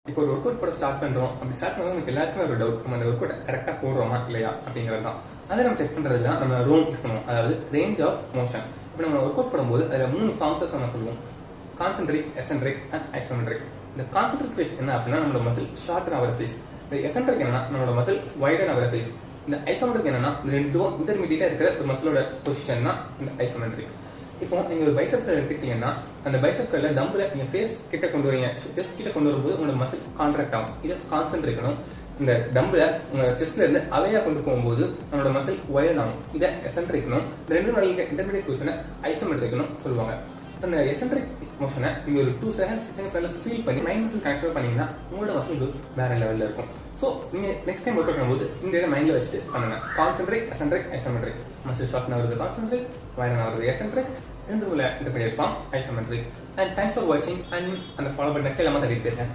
இப்போ ஒரு work out போட ஸ்டார்ட் பண்றோம். அப்படி ஸ்டார்ட் பண்ணும்போது நமக்கு எல்லாருக்குமே ஒரு டவுட், நம்ம அந்த ஒர்க் அவுட் கரெக்டா போடுறோமா இல்லையா அப்படிங்கிறது தான். அதை நம்ம செக் பண்றது தான் நம்ம ரோம் யூஸ் பண்ணுவோம், அதாவது ரேஞ்ச் ஆஃப் மோஷன். இப்போ நம்ம ஒர்க் அவுட் போடும்போது அதில் 3 ஃபார்ம்ஸஸ் நம்ம சொல்லுவோம்: கான்சென்ட்ரிக், எசென்ட்ரிக் அண்ட் ஐசோமெட்ரிக். இந்த கான்சென்ட்ரிக் ஃபேஸ் என்ன அப்படின்னா நம்மளோட மசில் ஷார்டன் ஆகிற ஃபேஸ். இந்த எசென்ட்ரிக் என்னன்னா நம்மளோட மசில் வைடன் ஆகிற ஃபேஸ். இந்த ஐசோமெட்ரிக் என்னன்னா இந்த ரெண்டுக்கும் இன்டர்மீடியட்டா இருக்கிற ஒரு மசிலோட பொசிஷன் தான் இந்த ஐசோமெட்ரிக். இப்போ நீங்க ஒரு பைசெப் கர்ல் எடுத்துக்கிட்டீங்கன்னா அந்த பைசெப் கர்ல டம்பிள நீங்க ஃபேஸ் கிட்ட கொண்டு வரீங்க, செஸ்ட் கிட்ட கொண்டு வரும்போது உங்களோட மசில் கான்ட்ராக்ட் ஆகும். இது கான்சென்ட்ரிக்கணும். இந்த டம்பிள உங்க செஸ்ட்ல இருந்து அவையா கொண்டு போகும்போது நம்மளோட மசில் ஒயர்ட் ஆகும். இதை எசென்ட்ரிக்கணும். இந்த ரெண்டு நாளைக்கு இன்டர்மீடியட் பொசிஷனை ஐசோமெட்ரிக்கணும் சொல்லுவாங்க. அந்த எசென்ட்ரிக் மோஷனை நீங்க ஒரு 2 செகண்ட்ஸ் ஃபீல் பண்ணி மைண்ட் மசில் கனெக்ட் பண்ணீங்கன்னா உங்களோட மசில் குரோத் வேற லெவல்ல இருக்கும். ஸோ நீங்க நெக்ஸ்ட் டைம் ஒர்க் அவுட் பண்ணும்போது இந்த இதை மைண்ட்ல வச்சுட்டு பண்ணுங்க. Concentric, eccentric, isometric. Muscle short ஆகுறது கான்சென்ட்ரிக், வைடன் ஆகுறது எசென்ட்ரிக், ரெண்டு உள்ள intermediate form isometric. And thanks for வாட்சிங். அண்ட் அந்த ஃபாலோ பண்ண நெக்ஸ்ட் எல்லாமே தட்டிட்டு இருக்கேன்.